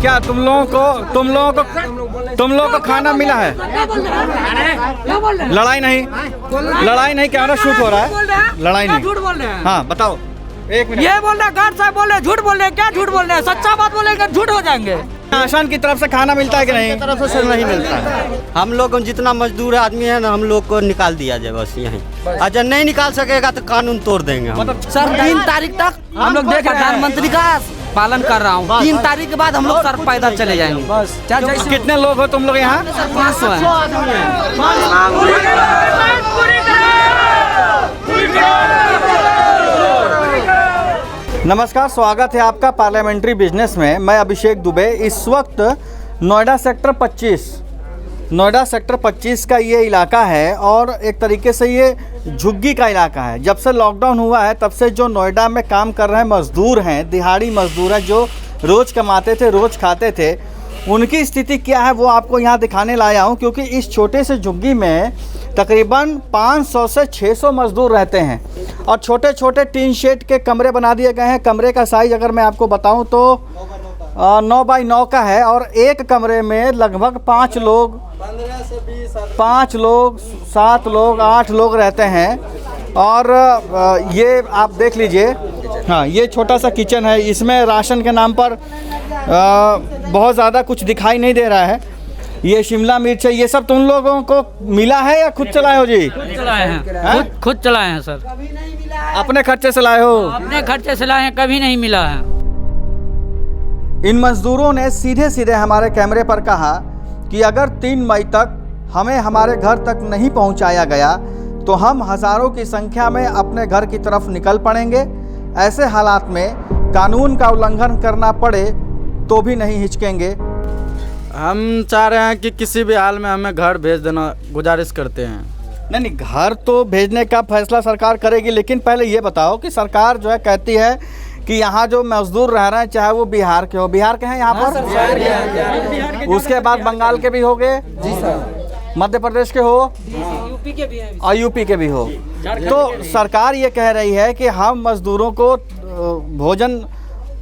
क्या तुम लोगों को खाना मिला है? लड़ाई नहीं, कैमरा शूट हो रहा है। लड़ाई नहीं, झूठ बोल रहे हैं। हाँ बताओ, एक मिनट। ये बोल रहे हैं, गार्ड साहब बोल रहे हैं, झूठ बोल रहे हैं। क्या झूठ बोल रहे हैं? सच्चा बात बोलेंगे झूठ हो जाएंगे। शासन की तरफ से खाना मिलता है कि नहीं? तरफ से नहीं मिलता है। हम लोग जितना मजदूर आदमी है ना, हम लोग को निकाल दिया जाए बस यहीं। अगर नहीं निकाल सकेगा तो कानून तोड़ देंगे हम। मतलब सर 3 तारीख तक हम लोग देख प्रधानमंत्री का पालन कर रहा हूँ। 3 तारीख के बाद हम लोग सर पैदल चले जाएंगे। बस कितने लोग हो तुम लोग यहाँ? 500 है। नमस्कार, स्वागत है आपका पार्लियामेंट्री बिजनेस में। मैं अभिषेक दुबे। इस वक्त नोएडा सेक्टर 25 का ये इलाका है और एक तरीके से ये झुग्गी का इलाका है। जब से लॉकडाउन हुआ है तब से जो नोएडा में काम कर रहे मज़दूर हैं, दिहाड़ी मज़दूर हैं, जो रोज़ कमाते थे, रोज़ खाते थे, उनकी स्थिति क्या है वो आपको यहाँ दिखाने लाया हूँ। क्योंकि इस छोटे से झुग्गी में तकरीबन 500 से 600 मज़दूर रहते हैं और छोटे छोटे टीन शेड के कमरे बना दिए गए हैं। कमरे का साइज़ अगर मैं आपको बताऊं तो 9 बाई 9 का है और एक कमरे में लगभग 5 लोग, 7 लोग, 8 लोग रहते हैं। और ये आप देख लीजिए, हाँ ये छोटा सा किचन है। इसमें राशन के नाम पर बहुत ज़्यादा कुछ दिखाई नहीं दे रहा है। ये शिमला मिर्च है, ये सब तुम लोगों को मिला है या खुद चलाए हो जी? खुद चलाए हैं, खुद चलाए हैं सर। अपने खर्चे से लाए हो? अपने खर्चे से लाए हैं, कभी नहीं मिला है। इन मजदूरों ने सीधे सीधे हमारे कैमरे पर कहा कि अगर 3 मई तक हमें हमारे घर तक नहीं पहुंचाया गया तो हम हज़ारों की संख्या में अपने घर की तरफ निकल पड़ेंगे। ऐसे हालात में कानून का उल्लंघन करना पड़े तो भी नहीं हिचकेंगे। हम चाह रहे हैं कि किसी भी हाल में हमें घर भेज देना, गुजारिश करते हैं। नहीं, घर तो भेजने का फैसला सरकार करेगी, लेकिन पहले ये बताओ कि सरकार जो है कहती है कि यहाँ जो मजदूर रह रहे हैं चाहे वो बिहार के हो, बिहार के हैं यहाँ पर, उसके बाद बंगाल के भी हो गए जी सर, मध्य प्रदेश के हो, यूपी के भी हैं और यूपी के भी हो। तो सरकार ये कह रही है कि हम मजदूरों को भोजन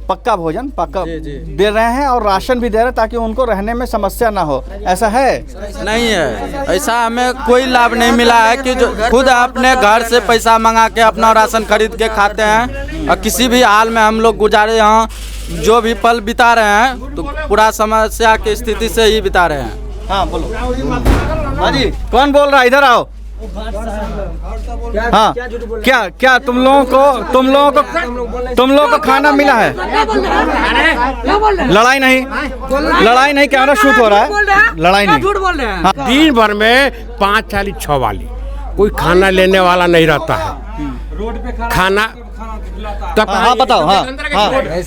पक्का दे रहे हैं और राशन भी दे रहे हैं ताकि उनको रहने में समस्या ना हो। ऐसा है? नहीं है, ऐसा हमें कोई लाभ नहीं मिला है कि जो खुद अपने घर से पैसा मंगा के अपना राशन खरीद के खाते हैं। और किसी भी हाल में हम लोग गुजारे यहाँ जो भी पल बिता रहे हैं तो पूरा समस्या की स्थिति से ही बिता रहे हैं। हाँ बोलो। हाँ जी, कौन बोल रहा है? इधर आओ। हाँ क्या तुम लोगों को खाना मिला है? लड़ाई नहीं, कैमरा शूट हो रहा है। लड़ाई नहीं, झूठ बोल रहे हैं। हाँ। दिन भर में 5 वाली 6 वाली कोई खाना लेने वाला नहीं रहता है। खाना तब हाँ बताओ। हाँ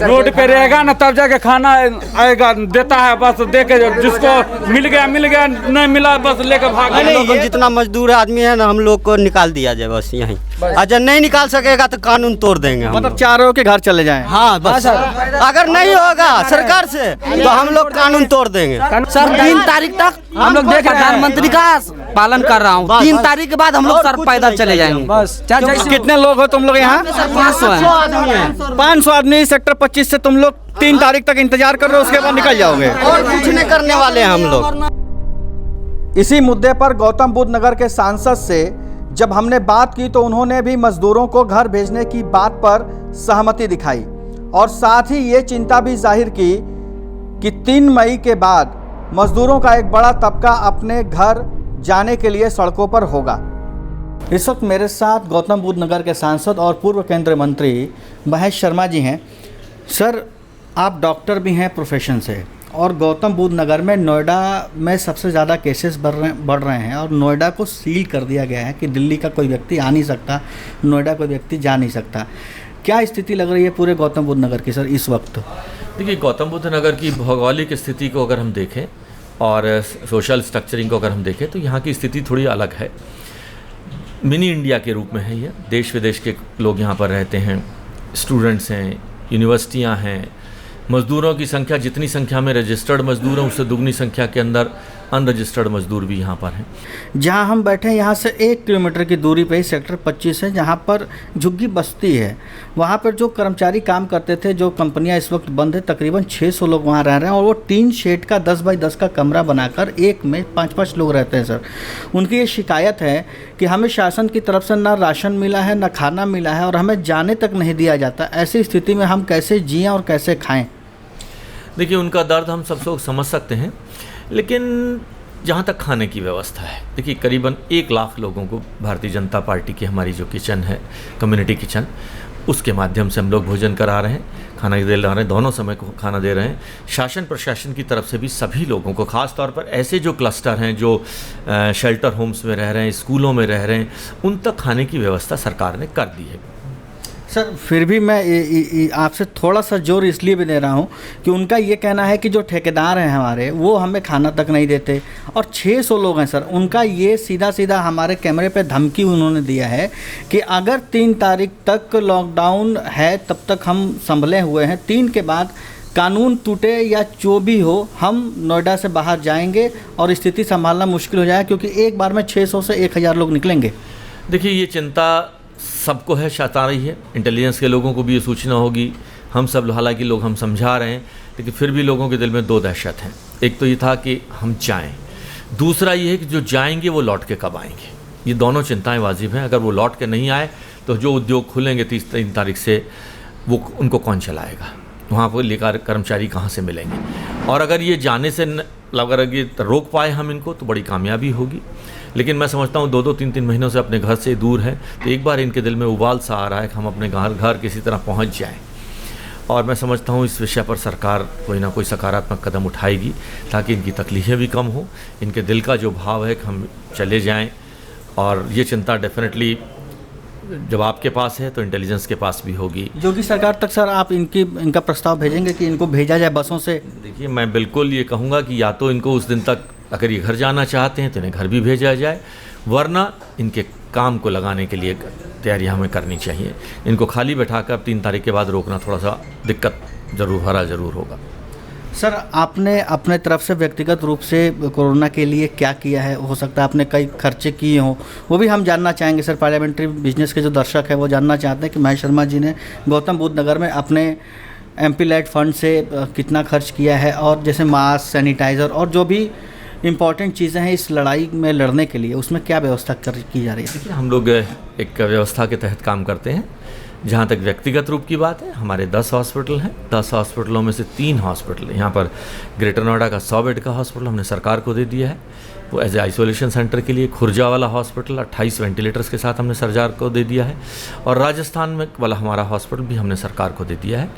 रोड पे रहेगा ना तब जाके खाना आएगा, देता है बस दे के, जिसको मिल गया, नहीं मिला बस लेकर भाग। जितना मजदूर आदमी है ना, हम लोग को निकाल दिया जाए बस यहीं। अगर नहीं निकाल सकेगा तो कानून तोड़ देंगे हम। मतलब चारों के घर चले जाएं। हाँ बस, अगर नहीं होगा सरकार से तो हम लोग कानून तोड़ देंगे। सर 3 तारीख तक हम लोग देख प्रधानमंत्री का पालन कर रहा हूँ। 3 तारीख के बाद हम लोग सर पैदल चले जाएंगे। बस कितने लोग हो तुम लोग यहाँ? 500 है। 500 आदमी। सेक्टर 25 से तुम लोग 3 तारीख तक इंतजार कर रहे हो, उसके बाद निकल जाओगे। और कुछ नहीं करने वाले हैं हम लोग। इसी मुद्दे पर गौतम बुद्ध नगर के सांसद से जब हमने बात की तो उन्होंने भी मजदूरों को घर भेजने की बात पर सहमति दिखाई और साथ ही ये चिंता भी जाहिर की कि 3 मई के बाद मजदूरों का एक बड़ा तबका अपने घर जाने के लिए सड़कों पर होगा। इस वक्त मेरे साथ गौतम बुद्ध नगर के सांसद और पूर्व केंद्रीय मंत्री महेश शर्मा जी हैं। सर, आप डॉक्टर भी हैं प्रोफेशन से और गौतम बुद्ध नगर में, नोएडा में सबसे ज़्यादा केसेस बढ़ रहे हैं और नोएडा को सील कर दिया गया है कि दिल्ली का कोई व्यक्ति आ नहीं सकता, नोएडा कोई व्यक्ति जा नहीं सकता। क्या स्थिति लग रही है पूरे गौतम बुद्ध नगर की सर इस वक्त? देखिए, गौतम बुद्ध नगर की भौगोलिक स्थिति को अगर हम देखें और सोशल स्ट्रक्चरिंग को अगर हम देखें तो यहाँ की स्थिति थोड़ी अलग है। मिनी इंडिया के रूप में है ये। देश विदेश के लोग यहाँ पर रहते हैं, स्टूडेंट्स हैं, यूनिवर्सिटियाँ हैं। मज़दूरों की संख्या जितनी संख्या में रजिस्टर्ड मज़दूर हैं उससे दुगनी संख्या के अंदर अनरजिस्टर्ड मजदूर भी यहाँ पर हैं। जहां हम बैठे हैं यहाँ से 1 किलोमीटर की दूरी पे ही सेक्टर 25 है, जहां पर झुग्गी बस्ती है। वहां पर जो कर्मचारी काम करते थे, जो कंपनियां इस वक्त बंद है, तकरीबन 600 लोग वहां रह रहे हैं और वो टीन शेड का 10 बाई 10 का कमरा बनाकर एक में 5-5 लोग रहते हैं। सर, उनकी ये शिकायत है कि हमें शासन की तरफ से ना राशन मिला है, ना खाना मिला है और हमें जाने तक नहीं दिया जाता। ऐसी स्थिति में हम कैसे जिएँ और कैसे खाएँ? देखिए, उनका दर्द हम सब लोग समझ सकते हैं, लेकिन जहाँ तक खाने की व्यवस्था है, देखिए करीबन 1 लाख लोगों को भारतीय जनता पार्टी की हमारी जो किचन है, कम्युनिटी किचन, उसके माध्यम से हम लोग भोजन करा रहे हैं, खाना दे रहे हैं, दोनों समय को खाना दे रहे हैं। शासन प्रशासन की तरफ से भी सभी लोगों को, ख़ास तौर पर ऐसे जो क्लस्टर हैं, जो शेल्टर होम्स में रह रहे हैं, स्कूलों में रह रहे हैं, उन तक खाने की व्यवस्था सरकार ने कर दी है। सर, फिर भी मैं आपसे थोड़ा सा जोर इसलिए भी दे रहा हूँ कि उनका ये कहना है कि जो ठेकेदार हैं हमारे, वो हमें खाना तक नहीं देते और 600 लोग हैं। सर, उनका ये सीधा सीधा हमारे कैमरे पे धमकी उन्होंने दिया है कि अगर 3 तारीख तक लॉकडाउन है तब तक हम संभले हुए हैं, 3 के बाद कानून टूटे या जो भी हो, हम नोएडा से बाहर जाएंगे और स्थिति संभालना मुश्किल हो जाएगा, क्योंकि एक बार में 600 से 1000 लोग निकलेंगे। देखिए, ये चिंता सबको है, सता रही है। इंटेलिजेंस के लोगों को भी ये सूचना होगी। हम सब हालांकि लोग हम समझा रहे हैं, लेकिन फिर भी लोगों के दिल में 2 दहशत हैं। एक तो ये था कि हम जाएं, दूसरा ये है कि जो जाएंगे वो लौट के कब आएंगे। ये दोनों चिंताएं वाजिब हैं। अगर वो लौट के नहीं आए तो जो उद्योग खुलेंगे 3 तारीख से, वो उनको कौन चलाएगा? वहाँ पर लेकर कर्मचारी कहाँ से मिलेंगे? और अगर ये जाने से अगर ये रोक पाए हम इनको, तो बड़ी कामयाबी होगी। लेकिन मैं समझता हूँ 2-2, 3-3 महीनों से अपने घर से दूर हैं, तो एक बार इनके दिल में उबाल सा आ रहा है कि हम अपने घर किसी तरह पहुँच जाएं। और मैं समझता हूँ इस विषय पर सरकार कोई ना कोई सकारात्मक कदम उठाएगी, ताकि इनकी तकलीफ़ें भी कम हो, इनके दिल का जो भाव है कि हम चले जाएं। और ये चिंता डेफिनेटली जब आपके पास है तो इंटेलिजेंस के पास भी होगी। योगी सरकार तक सर आप इनका प्रस्ताव भेजेंगे कि इनको भेजा जाए बसों से? देखिए, मैं बिल्कुल ये कहूँगा कि या तो इनको उस दिन तक अगर ये घर जाना चाहते हैं तो इन्हें घर भी भेजा जाए, वरना इनके काम को लगाने के लिए तैयारियां हमें करनी चाहिए। इनको खाली बैठाकर 3 तारीख के बाद रोकना थोड़ा सा दिक्कत ज़रूर होगा। सर, आपने अपने तरफ से व्यक्तिगत रूप से कोरोना के लिए क्या किया है? हो सकता है आपने कई खर्चे किए हों, वो भी हम जानना चाहेंगे। सर, पार्लियामेंट्री बिजनेस के जो दर्शक हैं वो जानना चाहते हैं कि महेश शर्मा जी ने गौतम बुद्ध नगर में अपने MP लाइट फंड से कितना खर्च किया है, और जैसे मास्क, सैनिटाइज़र और जो भी इम्पॉर्टेंट चीज़ें हैं इस लड़ाई में लड़ने के लिए, उसमें क्या व्यवस्था की जा रही है? देखिए, हम लोग एक व्यवस्था के तहत काम करते हैं। जहाँ तक व्यक्तिगत रूप की बात है, हमारे 10 हॉस्पिटल हैं। 10 हॉस्पिटलों में से 3 हॉस्पिटल यहाँ पर ग्रेटर नोएडा का 100 बेड का हॉस्पिटल हमने सरकार को दे दिया है, वो एज ए आइसोलेशन सेंटर के लिए। खुर्जा वाला हॉस्पिटल 28 वेंटिलेटर्स के साथ हमने सरकार को दे दिया है। और राजस्थान में वाला हमारा हॉस्पिटल भी हमने सरकार को दे दिया है।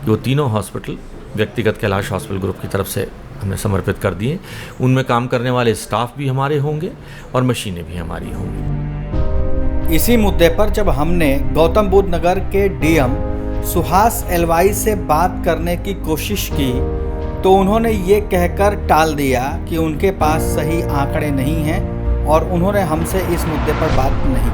वो तीनों हॉस्पिटल व्यक्तिगत कैलाश हॉस्पिटल ग्रुप की तरफ से हमने समर्पित कर दिए। उनमें काम करने वाले स्टाफ भी हमारे होंगे और मशीनें भी हमारी होंगी। इसी मुद्दे पर जब हमने गौतम बुद्ध नगर के DM सुहास LY से बात करने की कोशिश की, तो उन्होंने ये कहकर टाल दिया कि उनके पास सही आंकड़े नहीं हैं और उन्होंने हमसे इस मुद्दे पर बात नहीं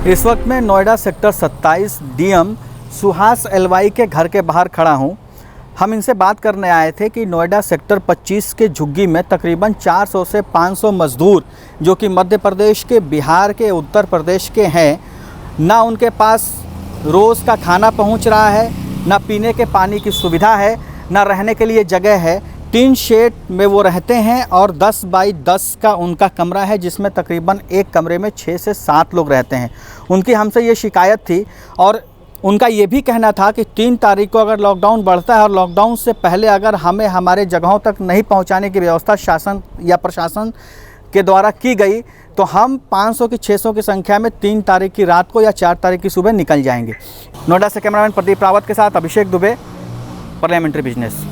की। इस वक्त मैं Noida sector 27 DM Suhas LY के घर के बाहर खड़ा हूँ। हम इनसे बात करने आए थे कि नोएडा सेक्टर 25 के झुग्गी में तकरीबन 400 से 500 मज़दूर जो कि मध्य प्रदेश के, बिहार के, उत्तर प्रदेश के हैं, ना उनके पास रोज़ का खाना पहुंच रहा है, ना पीने के पानी की सुविधा है, ना रहने के लिए जगह है। टीन शेड में वो रहते हैं और 10 बाई 10 का उनका कमरा है, जिसमें तकरीबन एक कमरे में 6 से 7 लोग रहते हैं। उनकी हमसे ये शिकायत थी और उनका ये भी कहना था कि 3 तारीख को अगर लॉकडाउन बढ़ता है और लॉकडाउन से पहले अगर हमें हमारे जगहों तक नहीं पहुंचाने की व्यवस्था शासन या प्रशासन के द्वारा की गई तो हम 500 की 600 की संख्या में 3 तारीख की रात को या 4 तारीख की सुबह निकल जाएंगे। नोएडा से कैमरामैन प्रदीप रावत के साथ अभिषेक दुबे, पार्लियामेंट्री बिजनेस।